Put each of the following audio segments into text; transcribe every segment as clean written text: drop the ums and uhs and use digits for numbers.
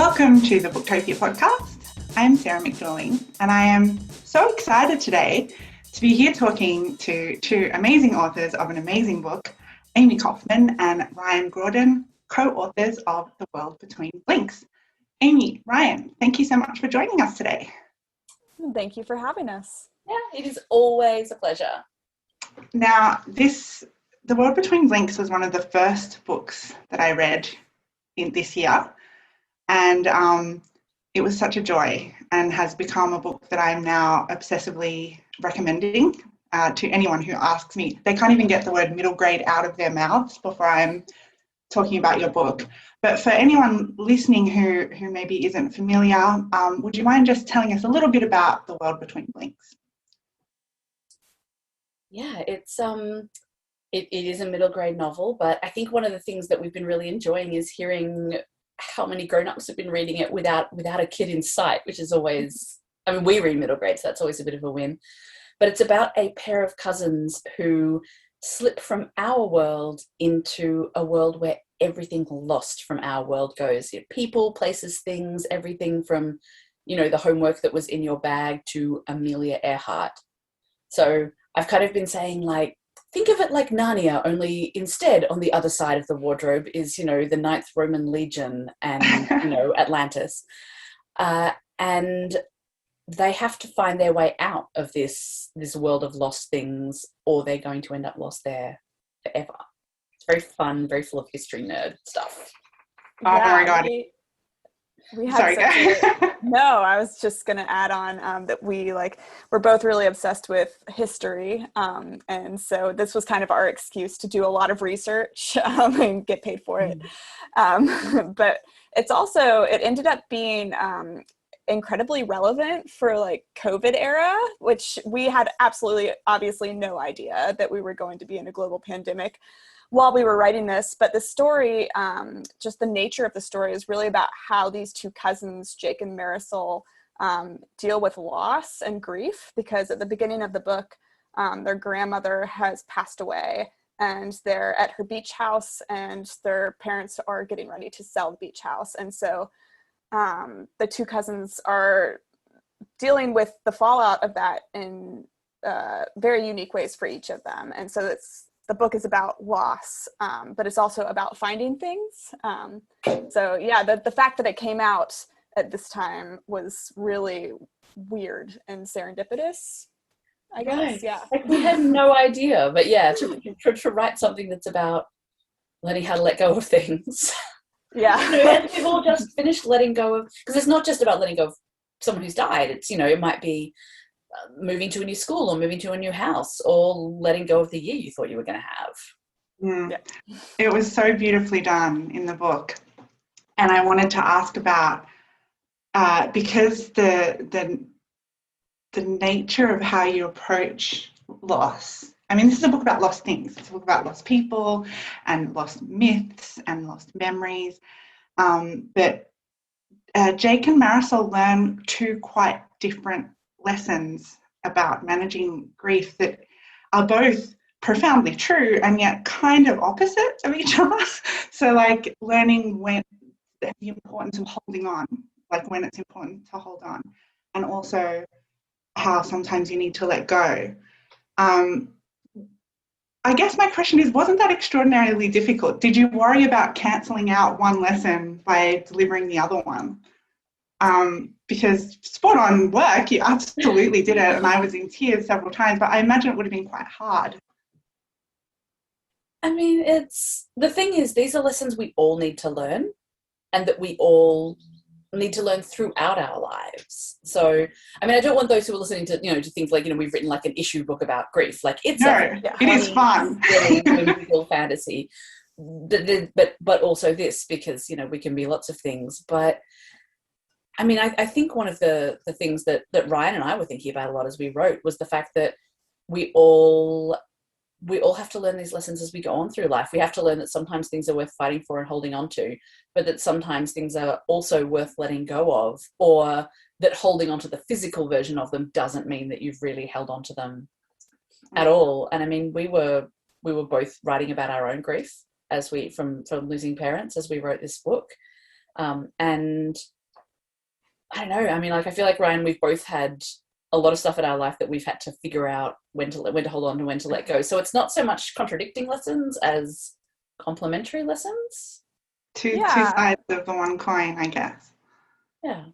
Welcome to the Booktopia podcast. I'm Sarah McDuling, and I am so excited today to be here talking to two amazing authors of an amazing book, Amie Kaufman and Ryan Graudin, co-authors of The World Between Blinks. Amie, Ryan, thank you so much for joining us today. Thank you for having us. Yeah, it is always a pleasure. Now, The World Between Blinks was one of the first books that I read in this year, and it was such a joy and has become a book that I'm now obsessively recommending to anyone who asks me. They can't even get the word middle grade out of their mouths before I'm talking about your book. But for anyone listening who maybe isn't familiar, would you mind just telling us a little bit about The World Between Blinks? Yeah, it is a middle grade novel, but I think one of the things that we've been really enjoying is hearing how many grown-ups have been reading it without a kid in sight, which is always, I mean, we read middle grade, so that's always a bit of a win. But it's about a pair of cousins who slip from our world into a world where everything lost from our world goes. People, places, things, everything from, the homework that was in your bag to Amelia Earhart. So I've kind of been saying, think of it like Narnia, only instead on the other side of the wardrobe is, the Ninth Roman Legion and, Atlantis. And they have to find their way out of this world of lost things, or they're going to end up lost there forever. It's very fun, very full of history nerd stuff. Oh my God. We had No, I was just going to add on that we're both really obsessed with history. And so this was kind of our excuse to do a lot of research and get paid for it. But it ended up being incredibly relevant for COVID era, which we had obviously no idea that we were going to be in a global pandemic while we were writing this. But the story, just the nature of the story, is really about how these two cousins, Jake and Marisol, deal with loss and grief, because at the beginning of the book, their grandmother has passed away and they're at her beach house and their parents are getting ready to sell the beach house. And so the two cousins are dealing with the fallout of that in very unique ways for each of them. And so the book is about loss, but it's also about finding things. The fact that it came out at this time was really weird and serendipitous, I guess. Right. Yeah. We had no idea, but yeah, to write something that's about learning how to let go of things. Yeah. And we've all just finished letting go of, because it's not just about letting go of someone who's died. It's, it might be moving to a new school or moving to a new house or letting go of the year you thought you were going to have. Yeah. It was so beautifully done in the book. And I wanted to ask about, because the nature of how you approach loss. I mean, this is a book about lost things. It's a book about lost people and lost myths and lost memories. But Jake and Marisol learn two quite different lessons about managing grief that are both profoundly true and yet kind of opposite of each other. So learning when the importance of holding on, when it's important to hold on, and also how sometimes you need to let go. I guess my question is, wasn't that extraordinarily difficult? Did you worry about cancelling out one lesson by delivering the other one? Because spot on work, you absolutely did it, and I was in tears several times, but I imagine it would have been quite hard. I mean, the thing is, these are lessons we all need to learn, and that we all need to learn throughout our lives. So, I mean, I don't want those who are listening to, to think we've written an issue book about grief. It is fun. Really whimsical fantasy. But also this, because, we can be lots of things. But I mean, I think one of the things that Ryan and I were thinking about a lot as we wrote was the fact that we all have to learn these lessons as we go on through life. We have to learn that sometimes things are worth fighting for and holding on to, but that sometimes things are also worth letting go of, or that holding on to the physical version of them doesn't mean that you've really held on to them at all. And I mean, we were both writing about our own grief from losing parents as we wrote this book. And I don't know. I mean, like, I feel like, Ryan, we've both had a lot of stuff in our life that we've had to figure out when to hold on and when to let go. So it's not so much contradicting lessons as complementary lessons. Two sides of the one coin, I guess.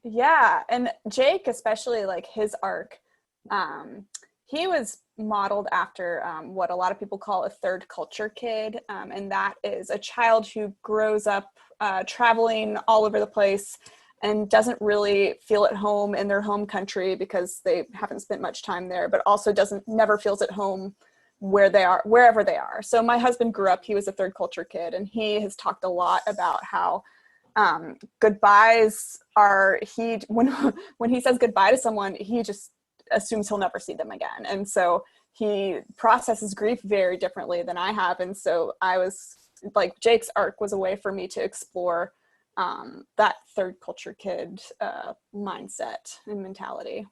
Yeah. And Jake, especially, like, his arc, he was modeled after what a lot of people call a third culture kid. And that is a child who grows up traveling all over the place and doesn't really feel at home in their home country because they haven't spent much time there, but also never feels at home wherever they are. So my husband grew up, he was a third culture kid, and he has talked a lot about how goodbyes are, when he says goodbye to someone, he just assumes he'll never see them again. And so he processes grief very differently than I have. And so I was like, Jake's arc was a way for me to explore that third culture kid mindset and mentality.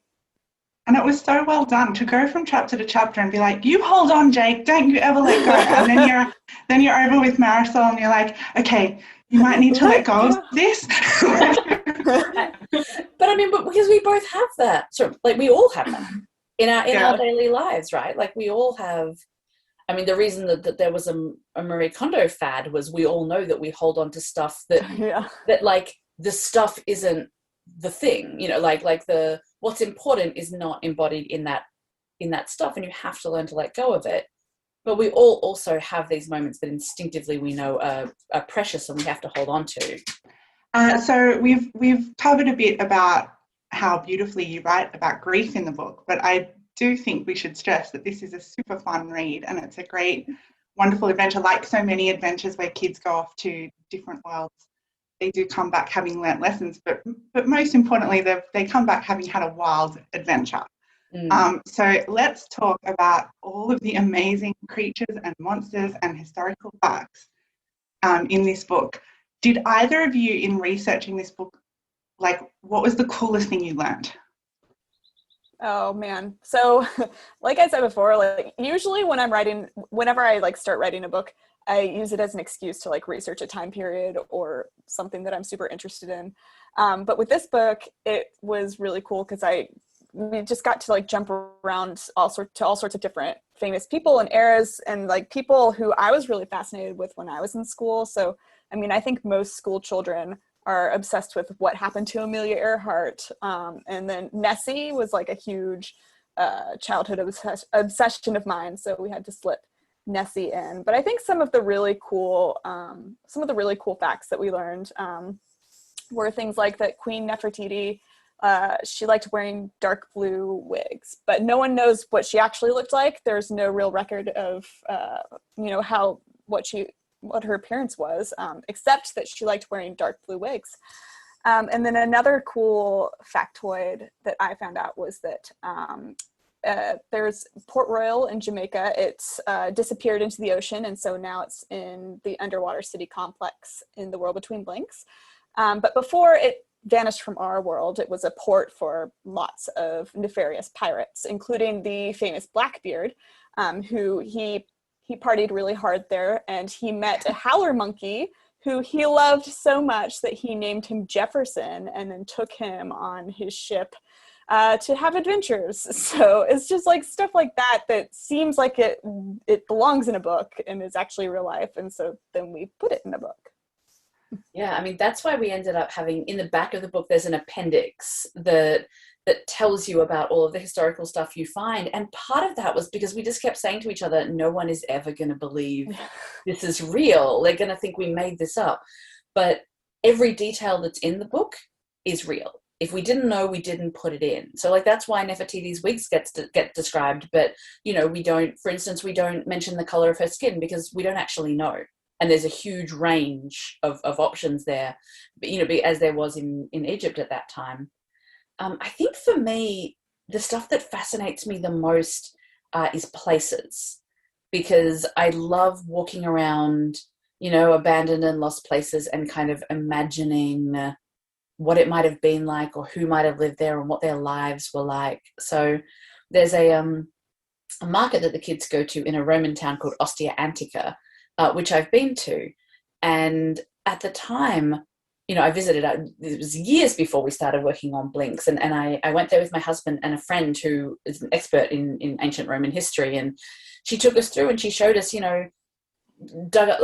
And it was so well done to go from chapter to chapter and be like, you hold on, Jake, don't you ever let go. And then you're over with Marisol and you're like, okay, you might need to let go of this. But I mean, because we both have that, so like we all have that in our daily lives, right? Like we all have. I mean, the reason that there was a Marie Kondo fad was we all know that we hold on to stuff that like the stuff isn't the thing, you know, like what's important is not embodied in that stuff, and you have to learn to let go of it. But we all also have these moments that instinctively we know are precious and we have to hold on to. So we've covered a bit about how beautifully you write about grief in the book, but I do think we should stress that this is a super fun read, and it's a great, wonderful adventure. Like so many adventures where kids go off to different worlds, they do come back having learnt lessons, but most importantly, they come back having had a wild adventure. So let's talk about all of the amazing creatures and monsters and historical facts in this book. Did either of you, in researching this book, like, what was the coolest thing you learned? Oh man. So like I said before, like usually whenever I like start writing a book, I use it as an excuse to like research a time period or something that I'm super interested in. But with this book, it was really cool because we just got to like jump around to all sorts of different famous people and eras and like people who I was really fascinated with when I was in school. So, I mean, I think most school children are obsessed with what happened to Amelia Earhart. And then Nessie was like a huge childhood obsession of mine. So we had to slip Nessie in. But I think some of the really cool facts that we learned were things like that Queen Nefertiti, she liked wearing dark blue wigs, but no one knows what she actually looked like. There's no real record of, what her appearance was, except that she liked wearing dark blue wigs. And then another cool factoid that I found out was that there's Port Royal in Jamaica. It's disappeared into the ocean, and so now it's in the underwater city complex in the World Between Blinks. But before it vanished from our world, it was a port for lots of nefarious pirates, including the famous Blackbeard, who he partied really hard there, and he met a howler monkey who he loved so much that he named him Jefferson and then took him on his ship to have adventures. So it's just like stuff like that seems like it belongs in a book and is actually real life, and so then we put it in a book. Yeah, I mean, that's why we ended up having, in the back of the book, there's an appendix that tells you about all of the historical stuff you find. And part of that was because we just kept saying to each other, no one is ever going to believe this is real. They're going to think we made this up. But every detail that's in the book is real. If we didn't know, we didn't put it in. So like that's why Nefertiti's wigs get described. But, you know, we don't mention the color of her skin because we don't actually know. And there's a huge range of options there, but, you know, as there was in Egypt at that time. I think for me, the stuff that fascinates me the most is places, because I love walking around, you know, abandoned and lost places and kind of imagining what it might have been like or who might have lived there and what their lives were like. So there's a market that the kids go to in a Roman town called Ostia Antica, which I've been to. And at the time, I visited, it was years before we started working on Blinks, and I went there with my husband and a friend who is an expert in ancient Roman history, and she took us through and she showed us, dug up,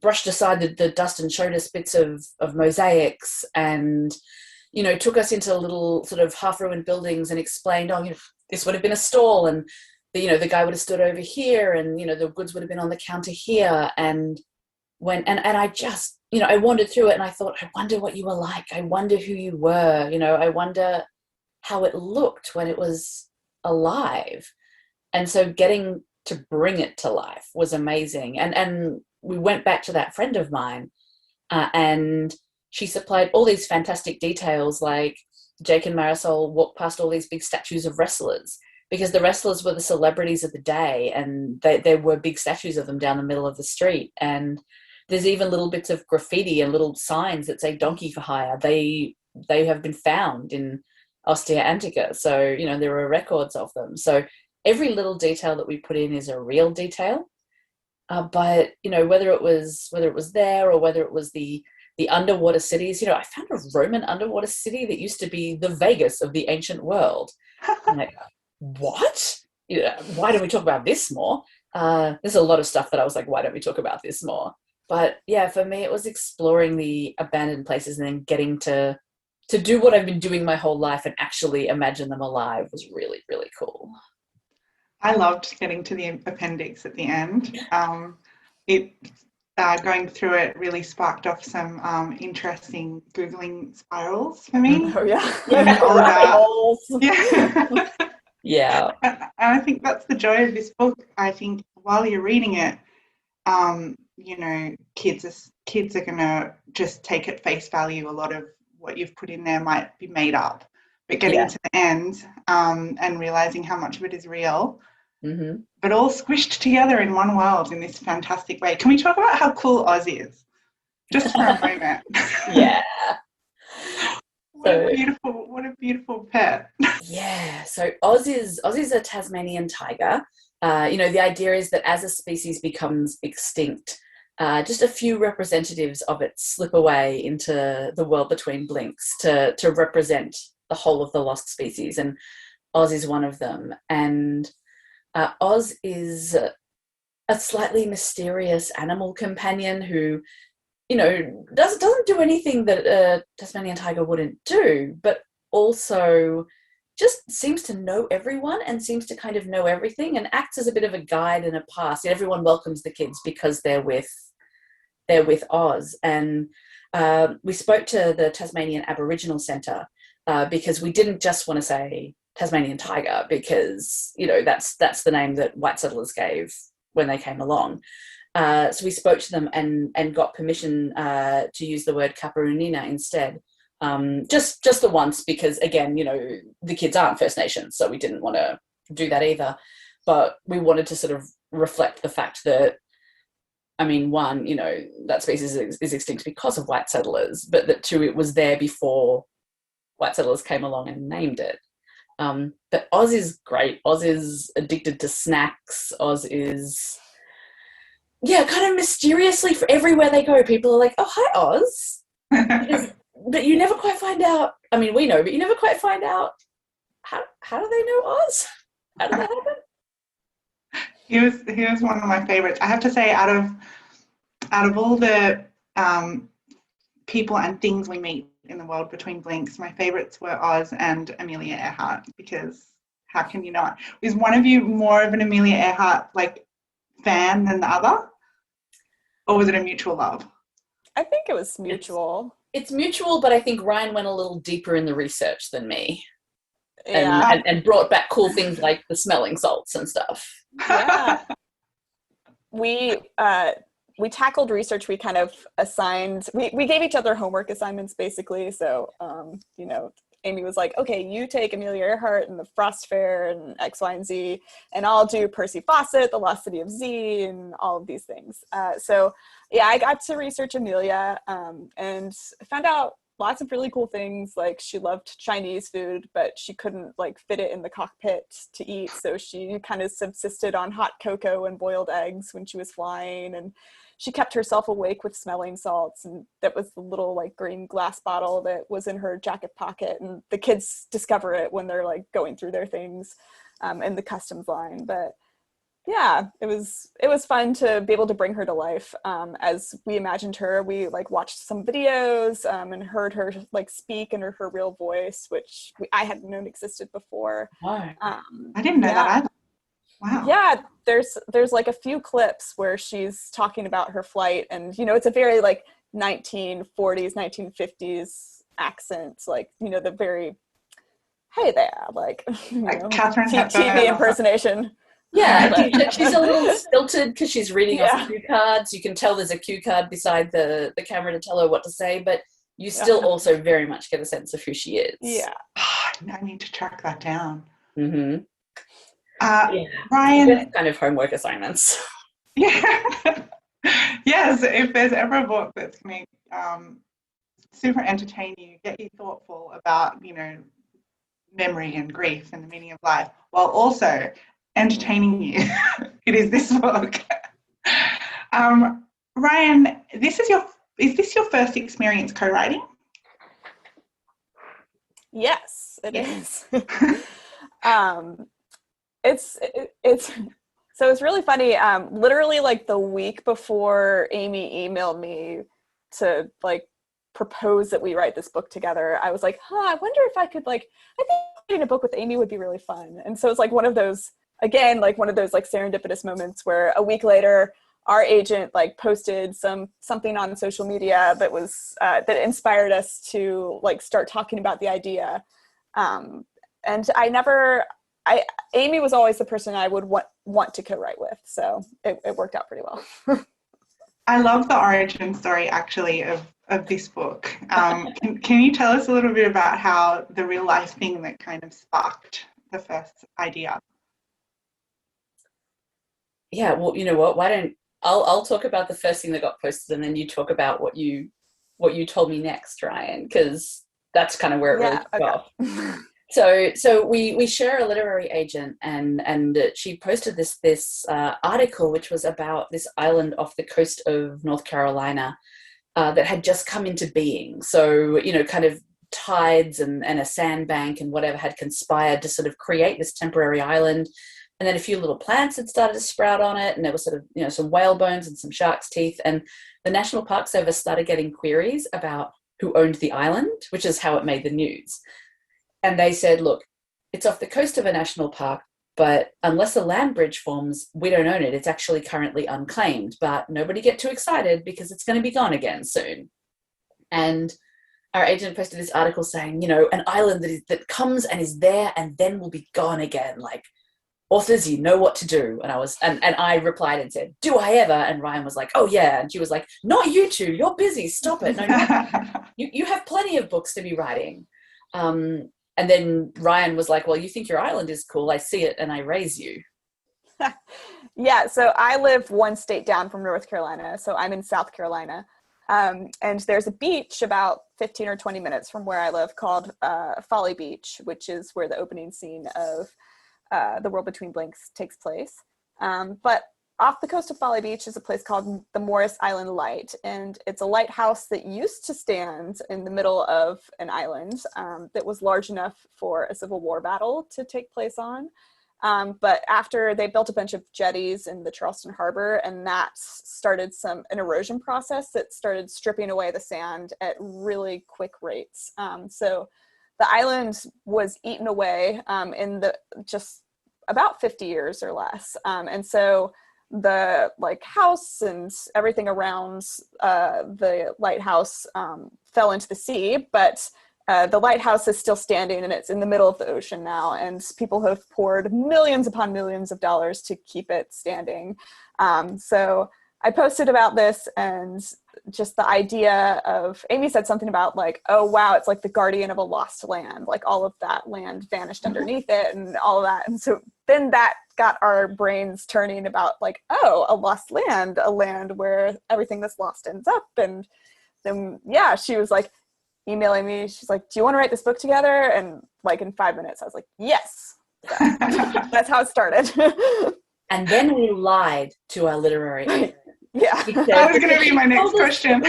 brushed aside the dust and showed us bits of mosaics, and took us into little sort of half-ruined buildings and explained, this would have been a stall, and the guy would have stood over here, and the goods would have been on the counter here. And I just, I wandered through it and I thought, I wonder what you were like. I wonder who you were. I wonder how it looked when it was alive. And so getting to bring it to life was amazing. And we went back to that friend of mine, and she supplied all these fantastic details, like Jake and Marisol walked past all these big statues of wrestlers, because the wrestlers were the celebrities of the day, and there were big statues of them down the middle of the street. And there's even little bits of graffiti and little signs that say donkey for hire. They have been found in Ostia Antica. So, there are records of them. So every little detail that we put in is a real detail. But, whether it was there, or whether it was the underwater cities, I found a Roman underwater city that used to be the Vegas of the ancient world. I'm like, what? Why don't we talk about this more? There's a lot of stuff that I was like, why don't we talk about this more? But yeah, for me, it was exploring the abandoned places and then getting to do what I've been doing my whole life and actually imagine them alive was really, really cool. I loved getting to the appendix at the end. Going through it really sparked off some interesting Googling spirals for me. Oh, yeah. Yeah. Yeah. And I think that's the joy of this book. I think while you're reading it, kids are going to just take at face value. A lot of what you've put in there might be made up, but getting to the end and realizing how much of it is real, but all squished together in one world in this fantastic way. Can we talk about how cool Oz is? Just for a moment. Yeah. What a beautiful pet. Yeah. So Oz is a Tasmanian tiger. The idea is that as a species becomes extinct, just a few representatives of it slip away into the world between blinks to represent the whole of the lost species, and Oz is one of them. And Oz is a slightly mysterious animal companion who, doesn't do anything that a Tasmanian tiger wouldn't do, but also just seems to know everyone and seems to kind of know everything and acts as a bit of a guide and a pass. Everyone welcomes the kids because they're with Oz. And we spoke to the Tasmanian Aboriginal Centre because we didn't just want to say Tasmanian tiger because, that's the name that white settlers gave when they came along. So we spoke to them and got permission to use the word Kaparunina instead. Just the once, because again, the kids aren't First Nations, so we didn't want to do that either. But we wanted to sort of reflect the fact that, one, that species is extinct because of white settlers, but that two, it was there before white settlers came along and named it. But Oz is great. Oz is addicted to snacks. Oz is, kind of mysteriously, for everywhere they go, people are like, oh, hi, Oz. But you never quite find out. We know, but you never quite find out how do they know Oz? How did that happen? He was one of my favorites. I have to say, out of all the people and things we meet in the world between blinks, my favorites were Oz and Amelia Earhart, because how can you not? Is one of you more of an Amelia Earhart fan than the other, or was it a mutual love? I think it was mutual. It's mutual, but I think Ryan went a little deeper in the research than me. Yeah. And brought back cool things like the smelling salts and stuff. Yeah. We tackled research. We kind of assigned, we gave each other homework assignments basically. So, Amie was like, okay, you take Amelia Earhart and the Frost Fair and X, Y, and Z, and I'll do Percy Fawcett, the Lost City of Z, and all of these things. So I got to research Amelia and found out lots of really cool things. Like she loved Chinese food, but she couldn't like fit it in the cockpit to eat. So she kind of subsisted on hot cocoa and boiled eggs when she was flying. And she kept herself awake with smelling salts. And that was the little like green glass bottle that was in her jacket pocket. And the kids discover it when they're like going through their things in the customs line. But yeah, it was fun to be able to bring her to life as we imagined her. We like watched some videos and heard her like speak in her real voice, which I hadn't known existed before. Wow. I didn't know that either. Wow. Yeah, there's like a few clips where she's talking about her flight, and you know, it's a very like 1940s, 1950s accent, like, you know, the very, hey there, like, you Like know, Catherine TV impersonation. Yeah, she's a little stilted because she's reading off cue cards. You can tell there's a cue card beside the camera to tell her what to say, but you still also very much get a sense of who she is. Yeah. I need to track that down. Mm-hmm. Ryan, kind of homework assignments. Yeah. Yes, if there's ever a book that's going to super entertain you, get you thoughtful about, you know, memory and grief and the meaning of life, while also entertaining you, it is this book. Ryan, is this your first experience co-writing? Yes, it is. It's so it's really funny. Literally like the week before Amie emailed me to like propose that we write this book together, I was like, I wonder if I could I think writing a book with Amie would be really fun. And so it's like one of those like serendipitous moments where a week later our agent like posted something on social media that was that inspired us to like start talking about the idea. And Amie was always the person I would want to co-write with, so it worked out pretty well. I love the origin story actually of this book. Can you tell us a little bit about how the real life thing that kind of sparked the first idea? Yeah, well, you know what? I'll talk about the first thing that got posted, and then you talk about what you told me next, Ryan, because that's kind of where it really took off. So we share a literary agent, and she posted this article which was about this island off the coast of North Carolina that had just come into being. So, you know, kind of tides and a sandbank and whatever had conspired to sort of create this temporary island. And then a few little plants had started to sprout on it, and there was sort of, you know, some whale bones and some shark's teeth. And the National Park Service started getting queries about who owned the island, which is how it made the news. And they said, look, it's off the coast of a national park, but unless a land bridge forms, we don't own it. It's actually currently unclaimed, but nobody get too excited because it's going to be gone again soon. And our agent posted this article saying, you know, an island that comes and is there and then will be gone again. Like, authors, you know what to do. And I replied and said, do I ever? And Ryan was like, oh yeah. And she was like, not you two, you're busy, stop it. No, you have plenty of books to be writing. And then Ryan was like, well, you think your island is cool. I see it and I raise you. Yeah, so I live one state down from North Carolina. So I'm in South Carolina. And there's a beach about 15 or 20 minutes from where I live called Folly Beach, which is where the opening scene of The World Between Blanks takes place. But off the coast of Folly Beach is a place called the Morris Island Light, and it's a lighthouse that used to stand in the middle of an island that was large enough for a Civil War battle to take place on. But after they built a bunch of jetties in the Charleston harbor, and that started an erosion process that started stripping away the sand at really quick rates. So the island was eaten away in just about 50 years or less. And so the house and everything around the lighthouse fell into the sea, but the lighthouse is still standing, and it's in the middle of the ocean now, and people have poured millions upon millions of dollars to keep it standing. So I posted about this, and just the idea of, Amie said something about oh wow, it's like the guardian of a lost land, like all of that land vanished underneath it and all of that. And so then that got our brains turning about oh, a lost land, a land where everything that's lost ends up. And then, yeah, she was like, emailing me. She's like, do you want to write this book together? And like in 5 minutes, I was like, yes. So, that's how it started. And then we lied to our literary agent. Yeah. That was going to be my next question.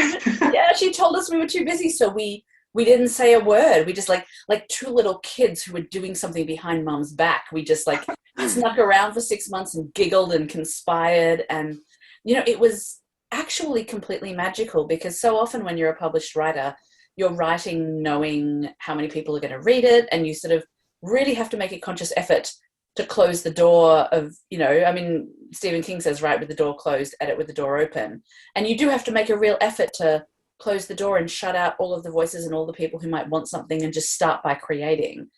Yeah, she told us we were too busy, so we didn't say a word. We just like two little kids who were doing something behind Mum's back. We just like snuck around for 6 months and giggled and conspired. And, you know, it was actually completely magical, because so often when you're a published writer, you're writing knowing how many people are going to read it, and you sort of really have to make a conscious effort to close the door of, you know, I mean, Stephen King says, write with the door closed, edit with the door open. And you do have to make a real effort to close the door and shut out all of the voices and all the people who might want something, and just start by creating.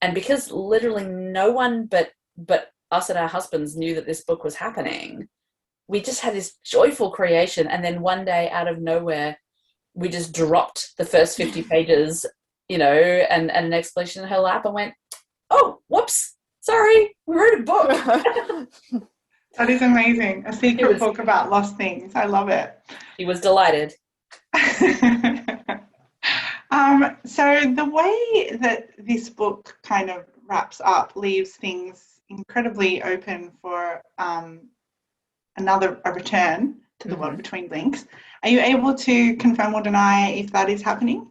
And because literally no one but us and our husbands knew that this book was happening, we just had this joyful creation. And then one day, out of nowhere, we just dropped the first 50 pages, you know, and an explanation in her lap, and went, oh, whoops, sorry, we wrote a book. That is amazing. A secret book about lost things. I love it. He was delighted. So the way that this book kind of wraps up leaves things incredibly open for a return to the world between blinks. Are you able to confirm or deny if that is happening?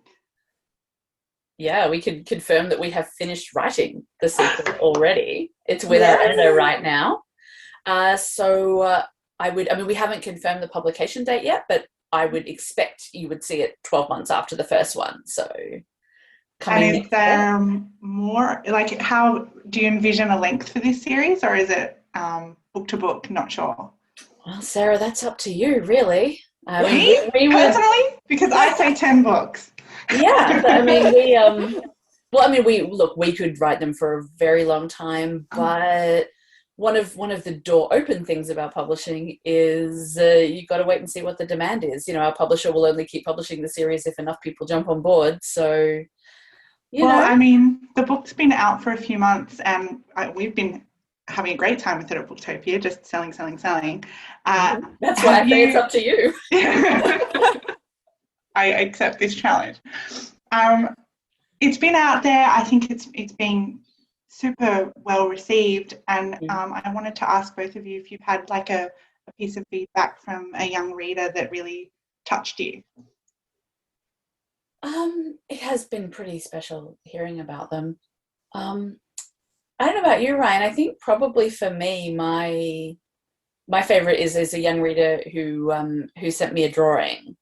Yeah, we can confirm that we have finished writing the sequel already. It's with our editor right now. We haven't confirmed the publication date yet, but I would expect you would see it 12 months after the first one. So, and is there more, like, how do you envision a length for this series, or is it book to book? Not sure. Well, Sarah, that's up to you, really. Me personally, because I say 10 books. Yeah, but, I mean, we could write them for a very long time, but one of the door open things about publishing is you got to wait and see what the demand is. You know, our publisher will only keep publishing the series if enough people jump on board. So, you know. I mean, the book's been out for a few months, and we've been having a great time with it at Booktopia, just selling. That's why I say it's up to you. I accept this challenge. It's been out there. I think it's been super well received, and I wanted to ask both of you if you've had like a piece of feedback from a young reader that really touched you. It has been pretty special hearing about them. I don't know about you, Ryan. I think probably for me, my favorite is a young reader who sent me a drawing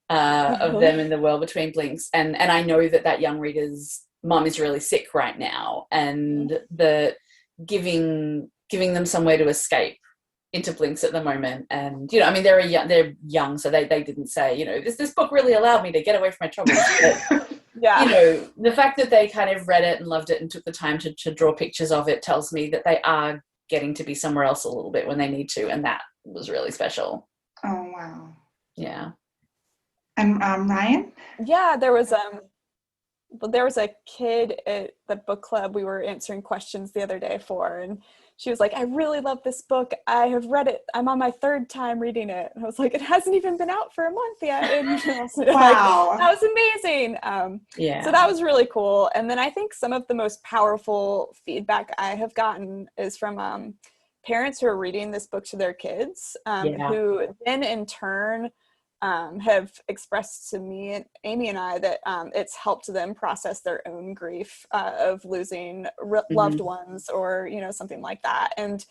of them in the world between blinks, and I know that young reader's mum is really sick right now, and the giving them somewhere to escape into blinks at the moment. And, you know, I mean, they're young, so they didn't say, you know, this book really allowed me to get away from my troubles. But, yeah, you know, the fact that they kind of read it and loved it and took the time to draw pictures of it tells me that they are getting to be somewhere else a little bit when they need to, and that was really special. Oh, wow. Yeah. And Ryan? Yeah, there was a kid at the book club we were answering questions the other day for, and she was like, I really love this book. I have read it. I'm on my third time reading it. And I was like, it hasn't even been out for a month yet. And wow. That was amazing. So that was really cool. And then I think some of the most powerful feedback I have gotten is from parents who are reading this book to their kids, who then in turn have expressed to me and Amie and I that it's helped them process their own grief of losing loved ones, or, you know, something like that. And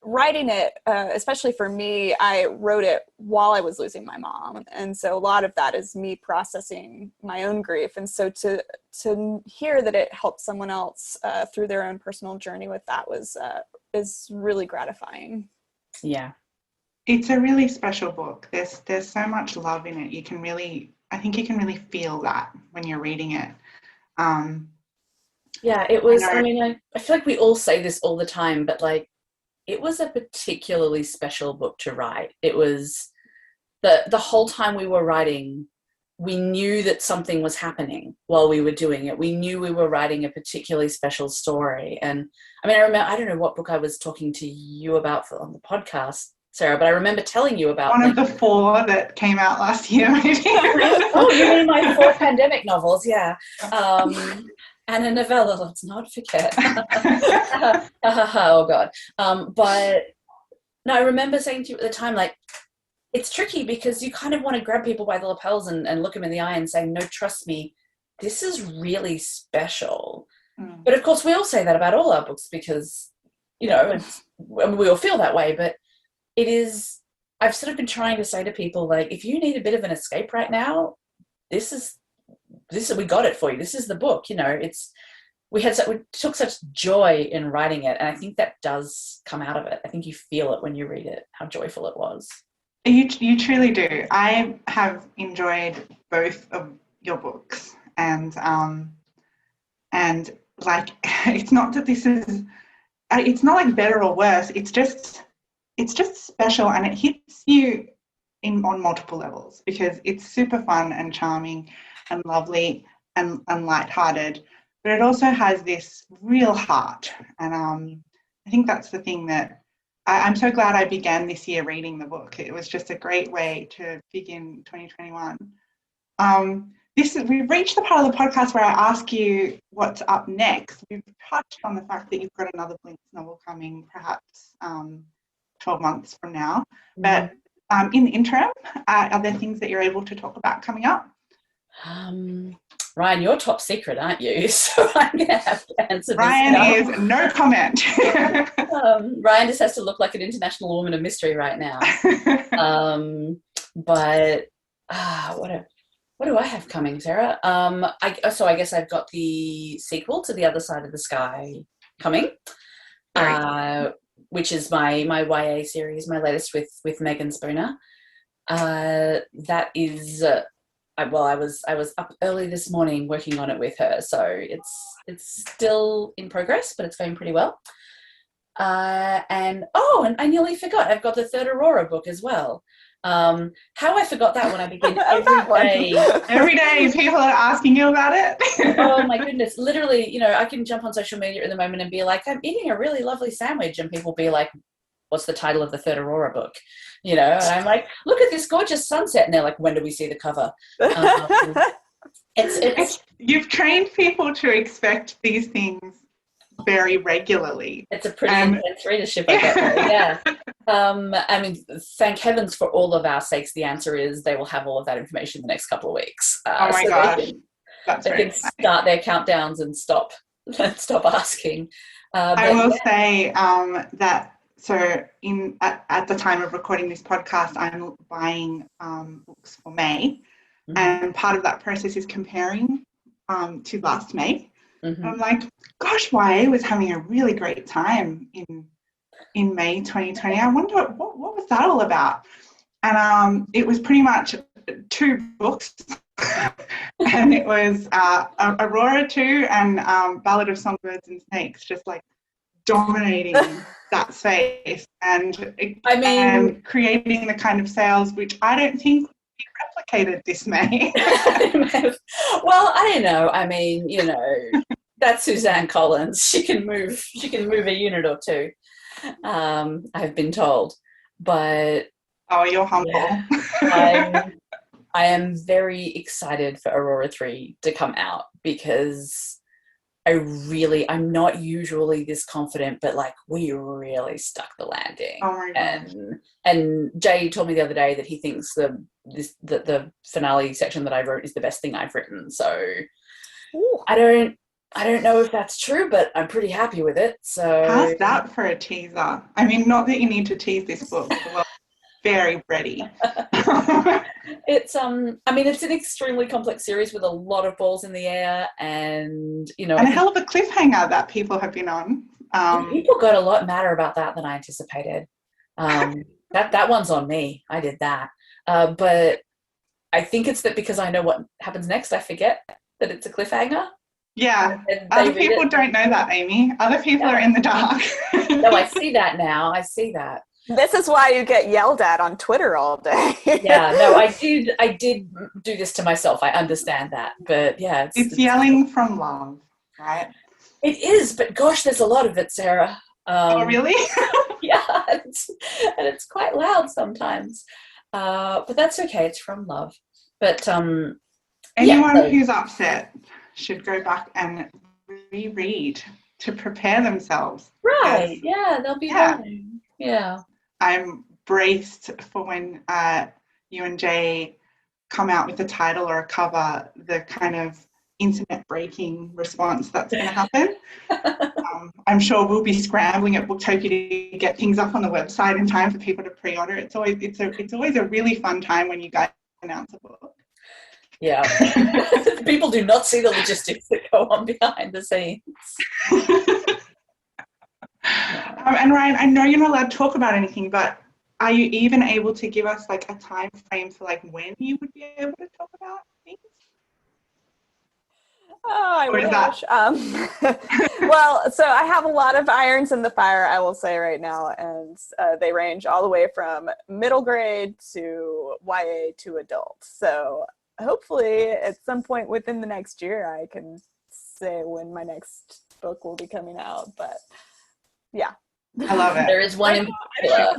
writing it, especially for me, I wrote it while I was losing my mom. And so a lot of that is me processing my own grief. And so to hear that it helped someone else through their own personal journey with that is really gratifying. Yeah. It's a really special book. There's so much love in it. I think you can really feel that when you're reading it. Yeah, it was, I mean, I feel like we all say this all the time, but like, it was a particularly special book to write. It was the whole time we were writing, we knew that something was happening while we were doing it. We knew we were writing a particularly special story. And I mean, I don't know what book I was talking to you about on the podcast, Sarah, but I remember telling you about one of the 4 that came out last year, maybe. Oh, you mean my 4 pandemic novels? Yeah. And a novella, let's not forget. Oh God. But no, I remember saying to you at the time, like, it's tricky because you kind of want to grab people by the lapels and look them in the eye and say, no, trust me, this is really special. But of course, we all say that about all our books because, you know, we all feel that way. But it is, I've sort of been trying to say to people, like, if you need a bit of an escape right now, this, we got it for you. This is the book, you know, we took such joy in writing it. And I think that does come out of it. I think you feel it when you read it, how joyful it was. You truly do. I have enjoyed both of your books, and like, it's not that this is, it's not like better or worse. It's just special, and it hits you on multiple levels because it's super fun and charming and lovely and lighthearted, but it also has this real heart. And I think that's the thing that I'm so glad I began this year reading the book. It was just a great way to begin 2021. We've reached the part of the podcast where I ask you what's up next. We've touched on the fact that you've got another Blinks novel coming, perhaps 12 months from now. But in the interim, are there things that you're able to talk about coming up? Ryan, you're top secret, aren't you? So I'm going to have to answer this. Ryan is no comment. Ryan just has to look like an international woman of mystery right now. But what do I have coming, Sarah? So I guess I've got the sequel to The Other Side of the Sky coming, which is my YA series, my latest with Meagan Spooner. That is, I was up early this morning working on it with her, so it's still in progress, but it's going pretty well. And I nearly forgot, I've got the third Aurora book as well. How I forgot that when I begin every day people are asking you about it. Oh my goodness, literally, you know, I can jump on social media at the moment and be like, I'm eating a really lovely sandwich, and people be like, what's the title of the third Aurora book? You know, and I'm like, look at this gorgeous sunset, and they're like, when do we see the cover? You've trained people to expect these things very regularly. It's a pretty intense readership, I bet. Yeah. I mean, thank heavens for all of our sakes, the answer is they will have all of that information in the next couple of weeks. Oh my gosh. They can start their countdowns and stop asking. I will say that, so at the time of recording this podcast, I'm buying books for May, and part of that process is comparing to last May. I'm like, gosh, YA was having a really great time in May 2020. I wonder what was that all about? And it was pretty much 2 books, and it was Aurora 2 and Ballad of Songbirds and Snakes, just like dominating that space and creating the kind of sales which I don't think we replicated this May. Well, I don't know. I mean, you know, that's Suzanne Collins. She can move a unit or 2. I've been told. But you're humble. Yeah, I am very excited for Aurora 3 to come out because I'm not usually this confident, but like we really stuck the landing. Oh my gosh. And Jay told me the other day that he thinks the finale section that I wrote is the best thing I've written. So I don't know if that's true, but I'm pretty happy with it. So how's that for a teaser? I mean, not that you need to tease this book, but well, very ready. It's I mean, it's an extremely complex series with a lot of balls in the air, and you know, and a hell of a cliffhanger that people have been on. People got a lot madder about that than I anticipated. That one's on me. I did that, but I think it's that because I know what happens next, I forget that it's a cliffhanger. Yeah, other people don't know that, Amie. Other people are in the dark. No, I see that now. I see that. This is why you get yelled at on Twitter all day. Yeah, no, I did do this to myself. I understand that. But yeah. It's yelling from love, right? It is, but gosh, there's a lot of it, Sarah. Oh, really? Yeah, and it's quite loud sometimes. But that's okay. It's from love. But anyone who's upset should go back and reread to prepare themselves. Right. Yeah, they'll be fine. Yeah. I'm braced for when you and Jay come out with a title or a cover, the kind of internet breaking response that's going to happen. I'm sure we'll be scrambling at Booktopia to get things up on the website in time for people to pre-order. It's always a really fun time when you guys announce a book. Yeah. People do not see the logistics that go on behind the scenes. And Ryan, I know you're not allowed to talk about anything, but are you even able to give us like a time frame for like when you would be able to talk about things? Oh, I wish. Well, so I have a lot of irons in the fire, I will say right now, and they range all the way from middle grade to YA to adult. So hopefully at some point within the next year, I can say when my next book will be coming out. But yeah. I love it. There is one in particular.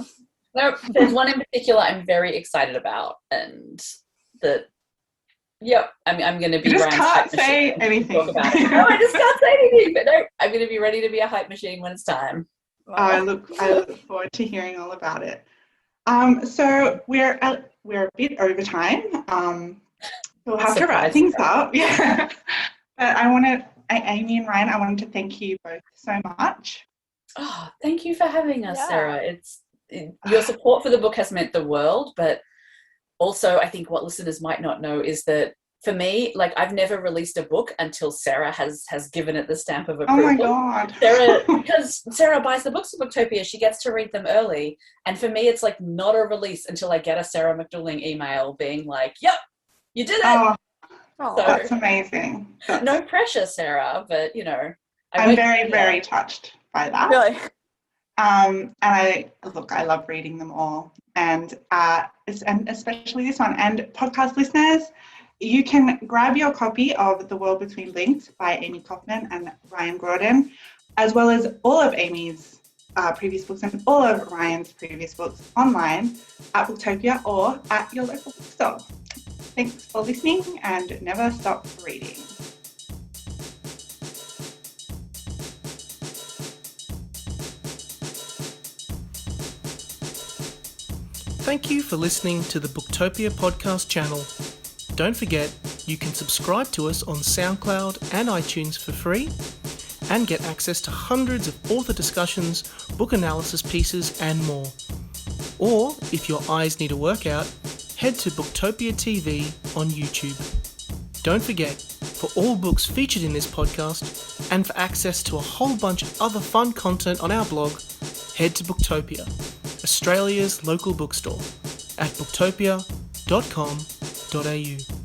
There's one in particular I'm very excited about, and that. Yep, I'm going to be. You just can't say anything. No, I just can't say anything. But no, I'm going to be ready to be a hype machine when it's time. I look forward to hearing all about it. So we're a bit over time. We'll have to wrap things up. Yeah. But Amie and Ryan, I wanted to thank you both so much. Oh, thank you for having us, Sarah. Your support for the book has meant the world, but also I think what listeners might not know is that for me, like, I've never released a book until Sarah has given it the stamp of approval. Oh my God. Because Sarah buys the books at Booktopia, she gets to read them early. And for me, it's like not a release until I get a Sarah McDuling email being like, yep, you did it. So, that's amazing. No pressure, Sarah, but I'm very, very touched by that. Really? And I love reading them all, and especially this one. And podcast listeners, you can grab your copy of The World Between Links by Amie Kaufman and Ryan Graudin, as well as all of Amie's previous books and all of Ryan's previous books online at Booktopia or at your local bookstore. Thanks for listening, and never stop reading. Thank you for listening to the Booktopia podcast channel. Don't forget, you can subscribe to us on SoundCloud and iTunes for free and get access to hundreds of author discussions, book analysis pieces, and more. Or, if your eyes need a workout, head to Booktopia TV on YouTube. Don't forget, for all books featured in this podcast and for access to a whole bunch of other fun content on our blog, head to Booktopia, Australia's local bookstore, at booktopia.com.au.